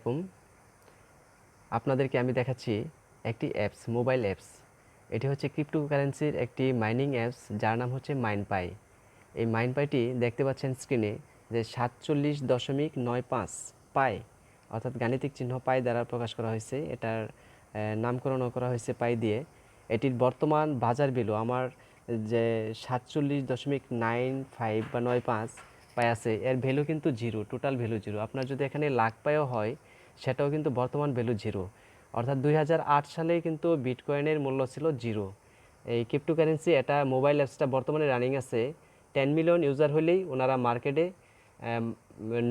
আলাইকুম। আপনাদেরকে আমি দেখাচ্ছি একটি অ্যাপস, মোবাইল অ্যাপস। এটি হচ্ছে ক্রিপ্টোকারেন্সির একটি মাইনিং অ্যাপস, যার নাম হচ্ছে মাইনপাই। এই মাইনপাইটি দেখতে পাচ্ছেন স্ক্রিনে যে 47.95 পাই, অর্থাৎ গাণিতিক চিহ্ন পাই দ্বারা প্রকাশ করা হয়েছে। এটার নামকরণও করা হয়েছে পাই দিয়ে। এটির বর্তমান বাজার ভ্যালু আমার যে 47.95 বা 95 পাই আছে, এর ভ্যালু কিন্তু জিরো, টোটাল ভ্যালু জিরো। আপনার যদি এখানে লাখ পাইও হয়, সেটাও কিন্তু বর্তমান ভ্যালু জিরো। অর্থাৎ 2008 সালে কিন্তু বিটকয়েনের মূল্য ছিল জিরো। এই ক্রিপ্টোকারেন্সি, এটা মোবাইল অ্যাপসটা বর্তমানে রানিং আছে। 10 মিলিয়ন ইউজার হলেই ওনারা মার্কেটে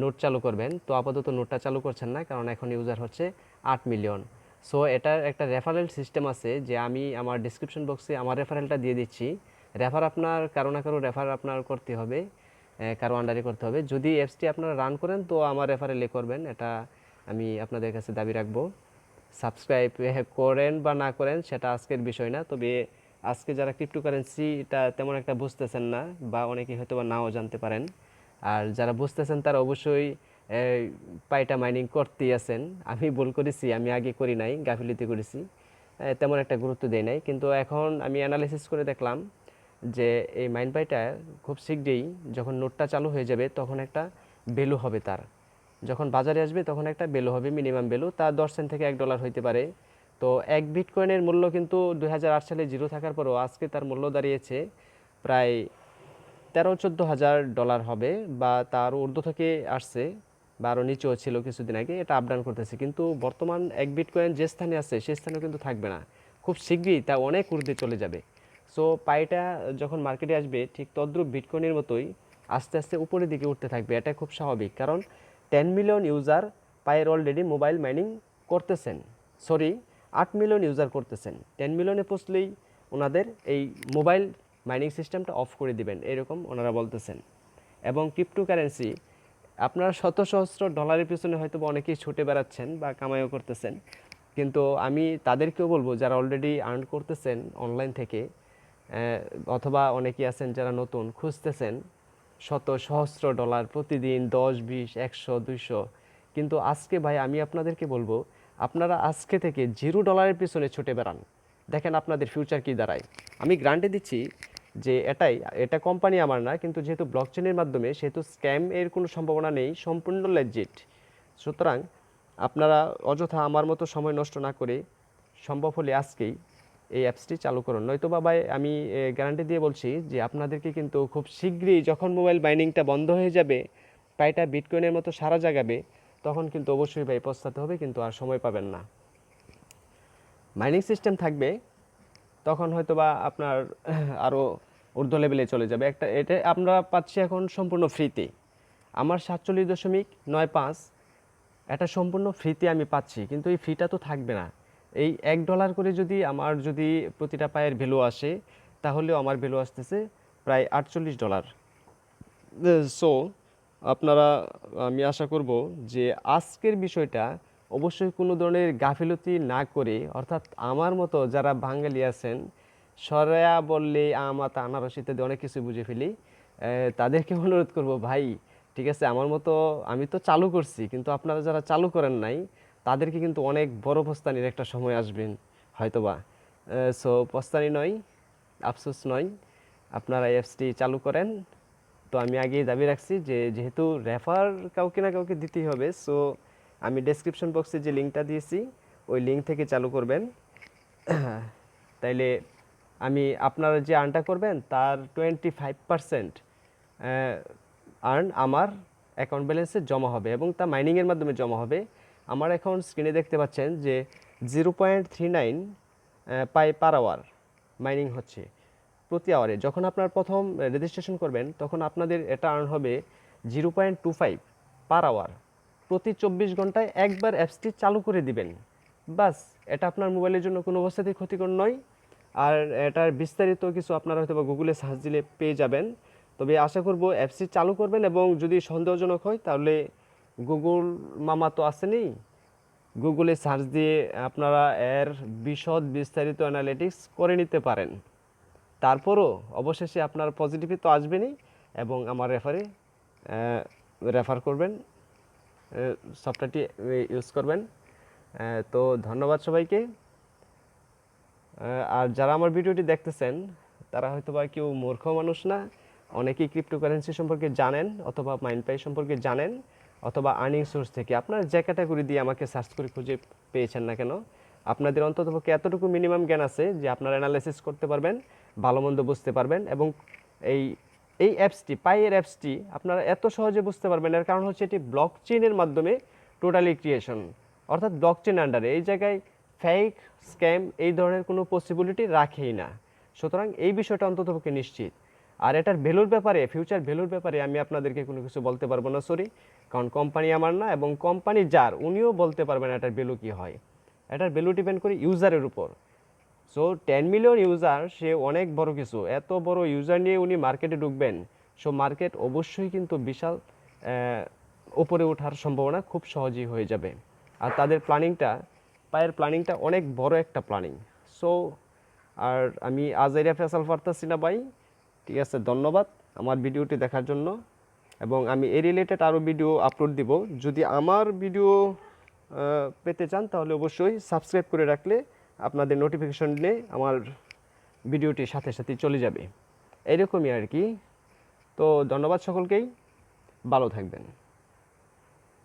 নোট চালু করবেন। তো আপাতত নোটটা চালু করছেন না, কারণ এখন ইউজার হচ্ছে 8 মিলিয়ন। সো এটার একটা রেফারেল সিস্টেম আছে, যে আমি আমার ডিসক্রিপশন বক্সে আমার রেফারেলটা দিয়ে দিচ্ছি। রেফার আপনার কারো না কারো রেফার আপনার করতে হবে, কারো আন্ডারে করতে হবে। যদি অ্যাপসটি আপনারা রান করেন তো আমার রেফারেলে করবেন, এটা আমি আপনাদের কাছে দাবি রাখবো। সাবস্ক্রাইব করেন বা না করেন সেটা আজকের বিষয় না, তবে আজকে যারা ক্রিপ্টোকারেন্সি এটা তেমন একটা বুঝতেছেন না, বা অনেকে হয়তো বা নাও জানতে পারেন, আর যারা বুঝতেছেন তারা অবশ্যই পাইটা মাইনিং করতেই আছেন। আমি ভুল করেছি, আমি আগে করি নাই, গাফিলতি করেছি, তেমন একটা গুরুত্ব দেই নাই। কিন্তু এখন আমি অ্যানালাইসিস করে দেখলাম যে এই মাইন পাইটা খুব শীঘ্রই যখন নোটটা চালু হয়ে যাবে, তখন একটা ভ্যালু হবে তার। যখন বাজারে আসবে তখন একটা ভ্যালু হবে, মিনিমাম ভ্যালু, তা 10 সেন্ট থেকে $1 হইতে পারে। তো এক বিটকয়েনের মূল্য কিন্তু 2008 সালে জিরো থাকার পরও আজকে তার মূল্য দাঁড়িয়েছে প্রায় 13-14 হাজার ডলার হবে, বা তার ঊর্ধ্ব থেকে আসছে, বা আরও নিচেও ছিল কিছুদিন আগে। এটা আপ ডাউন করতেছে, কিন্তু বর্তমান এক বিটকয়েন যে স্থানে আছে সেই স্থানেও কিন্তু থাকবে না, খুব শীঘ্রই তা অনেক ঊর্ধ্বে চলে যাবে। সো পাইটা যখন মার্কেটে আসবে, ঠিক তদ্রুপ বিটকয়েনের মতোই আস্তে আস্তে উপরের দিকে উঠতে থাকবে। এটা খুব স্বাভাবিক, কারণ 10 মিলিয়ন ইউজার পায়ের অলরেডি মোবাইল মাইনিং করতেছেন। সরি, 8 মিলিয়ন ইউজার করতেছেন। 10 মিলিয়নে পৌঁছলেই ওনাদের এই মোবাইল মাইনিং সিস্টেমটা অফ করে দিবেন, এরকম ওনারা বলতেছেন। এবং ক্রিপ্টোকারেন্সি, আপনারা শত সহস্র ডলারের পিছনে হয়তো অনেকেই ছুটে বেড়াচ্ছেন বা কামাইও করতেছেন, কিন্তু আমি তাদেরকেও বলবো যারা অলরেডি আর্ন করতেছেন অনলাইন থেকে, অথবা অনেকেই আছেন যারা নতুন খুঁজতেছেন শত সহস্র ডলার প্রতিদিন, 10, 20, 100, 200। কিন্তু আজকে ভাই আমি আপনাদেরকে বলবো, আপনারা আজকে থেকে $0 পিছনে ছুটে বেড়ান, দেখেন আপনাদের ফিউচার কি দাঁড়ায়। আমি গ্যারান্টি দিচ্ছি যে এটা কোম্পানি আমার না, কিন্তু যেহেতু ব্লকচেনের মাধ্যমে, সেহেতু স্ক্যাম এর কোনো সম্ভাবনা নেই, সম্পূর্ণ লেজিট। সুতরাং আপনারা অযথা আমার মতো সময় নষ্ট না করে সম্ভব হলে আজকেই এই অ্যাপসটি চালু করুন। নয়তো বা ভাই আমি গ্যারান্টি দিয়ে বলছি যে আপনাদেরকে কিন্তু খুব শীঘ্রই, যখন মোবাইল বাইনিংটা বন্ধ হয়ে যাবে, পাইটা বিটকয়েনের মতো সারা জাগাবে, তখন কিন্তু অবশ্যই ভাই পস্তাতে হবে, কিন্তু আর সময় পাবেন না। মাইনিং সিস্টেম থাকবে, তখন হয়তো বা আপনার আরও ঊর্ধ্ব লেভেলে চলে যাবে। এটা আমরা পাচ্ছি এখন সম্পূর্ণ ফ্রিতে। আমার 47.95 এটা সম্পূর্ণ ফ্রিতে আমি পাচ্ছি, কিন্তু এই ফ্রিটা তো থাকবে না। এই $1 করে যদি আমার প্রতিটা পায়ের ভ্যালু আসে, তাহলেও আমার ভ্যালু আসতেছে প্রায় $48। সো আপনারা, আমি আশা করব যে আজকের বিষয়টা অবশ্যই কোনো ধরনের গাফিলতি না করে, অর্থাৎ আমার মতো যারা বাঙালি আছেন, সরয়া বললে আমাতা আনারস ইত্যাদি অনেক কিছু বুঝে ফেলি, তাদেরকে অনুরোধ করব, ভাই ঠিক আছে আমার মতো আমি তো চালু করছি, কিন্তু আপনারা যারা চালু করেন নাই তাদেরকে কিন্তু অনেক বড় পস্তানির একটা সময় আসবেন হয়তোবা। সো পস্তানি নয়, আফসোস নয়, আপনারা অ্যাপসটি চালু করেন। তো আমি আগেই দাবি রাখছি যে যেহেতু রেফার কাউকে না কাউকে দিতেই হবে, সো আমি ডেসক্রিপশন বক্সে যে লিঙ্কটা দিয়েছি ওই লিঙ্ক থেকে চালু করবেন। তাইলে আপনারা যে আর্নটা করবেন তার 25% আর্ন আমার অ্যাকাউন্ট ব্যালেন্সে জমা হবে, এবং তা মাইনিংয়ের মাধ্যমে জমা হবে। আমার অ্যাকাউন্ট স্ক্রিনে দেখতে পাচ্ছেন যে 0.39 পাই পার আওয়ার মাইনিং হচ্ছে প্রতি আওয়ারে। যখন আপনার প্রথম রেজিস্ট্রেশন করবেন, তখন আপনাদের এটা আর্ন হবে 0.25 পার আওয়ার। প্রতি 24 ঘন্টায় একবার অ্যাপসটি চালু করে দিবেন, বাস। এটা আপনার মোবাইলের জন্য কোনো অবস্থাতেই ক্ষতিকর নয়। আর এটার বিস্তারিত কিছু আপনারা হয়তো বা গুগলে সার্চ দিলে পেয়ে যাবেন। তবে আশা করব অ্যাপসটি চালু করবেন, এবং যদি সন্দেহজনক হয় তাহলে গুগল মামা তো আসেনি, গুগলে সার্চ দিয়ে আপনারা এর বিশদ বিস্তারিত অ্যানালিটিক্স করে নিতে পারেন। তারপরও অবশেষে আপনার পজিটিভই তো আসবেনই, এবং আমার রেফার করবেন। সফটওয়্যারটি ইউজ করবেন। তো ধন্যবাদ সবাইকে। আর যারা আমার ভিডিওটি দেখতেছেন তারা হয়তো বা কেউ মূর্খ মানুষ না, অনেকেই ক্রিপ্টোকারেন্সি সম্পর্কে জানেন অথবা মাইনপাই সম্পর্কে জানেন অথবা আর্নিং সোর্স থেকে আপনারা যে ক্যাটাগরি দিয়ে আমাকে সার্চ করে খুঁজে পেয়েছেন না কেন, আপনাদের অন্ততপক্ষে এতটুকু মিনিমাম জ্ঞান আছে যে আপনারা অ্যানালাইসিস করতে পারবেন, ভালো মন্দ বুঝতে পারবেন এবং এই এই অ্যাপসটি পাইয়ের অ্যাপসটি আপনারা এত সহজে বুঝতে পারবেন। এর কারণ হচ্ছে এটি ব্লক চেইনের মাধ্যমে টোটালি ক্রিয়েশন, অর্থাৎ ব্লক চেইন আন্ডারে। এই জায়গায় ফেক স্ক্যাম এই ধরনের কোনো পসিবিলিটি রাখেই না। সুতরাং এই বিষয়টা অন্ততপক্ষে নিশ্চিত। আর এটার ভ্যালুর ব্যাপারে, ফিউচার ভ্যালুর ব্যাপারে আমি আপনাদেরকে কোনো কিছু বলতে পারবো না, সরি, কারণ কোম্পানি আমার না এবং কোম্পানি যার উনিও বলতে পারবেন এটার ভ্যালু কী হয়। এটার ভ্যালু ডিপেন্ড করে ইউজারের উপর। সো 10 মিলিয়ন ইউজার সে অনেক বড় কিছু, এত বড় ইউজার নিয়ে উনি মার্কেটে ঢুকবেন, সো মার্কেট অবশ্যই কিন্তু বিশাল উপরে ওঠার সম্ভাবনা খুব সহজেই হয়ে যাবে। আর তাদের পায়ের প্ল্যানিংটা অনেক বড় একটা প্ল্যানিং। সো আর আমি আজ এরিয়া ফেসাল পারতাছি না ভাই, ঠিক আছে, ধন্যবাদ আমার ভিডিওটি দেখার জন্য। এবং আমি এই রিলেটেড আরও ভিডিও আপলোড দিব। যদি আমার ভিডিও পেতে চান তাহলে অবশ্যই সাবস্ক্রাইব করে রাখলে আপনাদের নোটিফিকেশন নিয়ে আমার ভিডিওটি সাথে সাথে চলে যাবে, এরকমই আর কি। তো ধন্যবাদ সকলকেই, ভালো থাকবেন।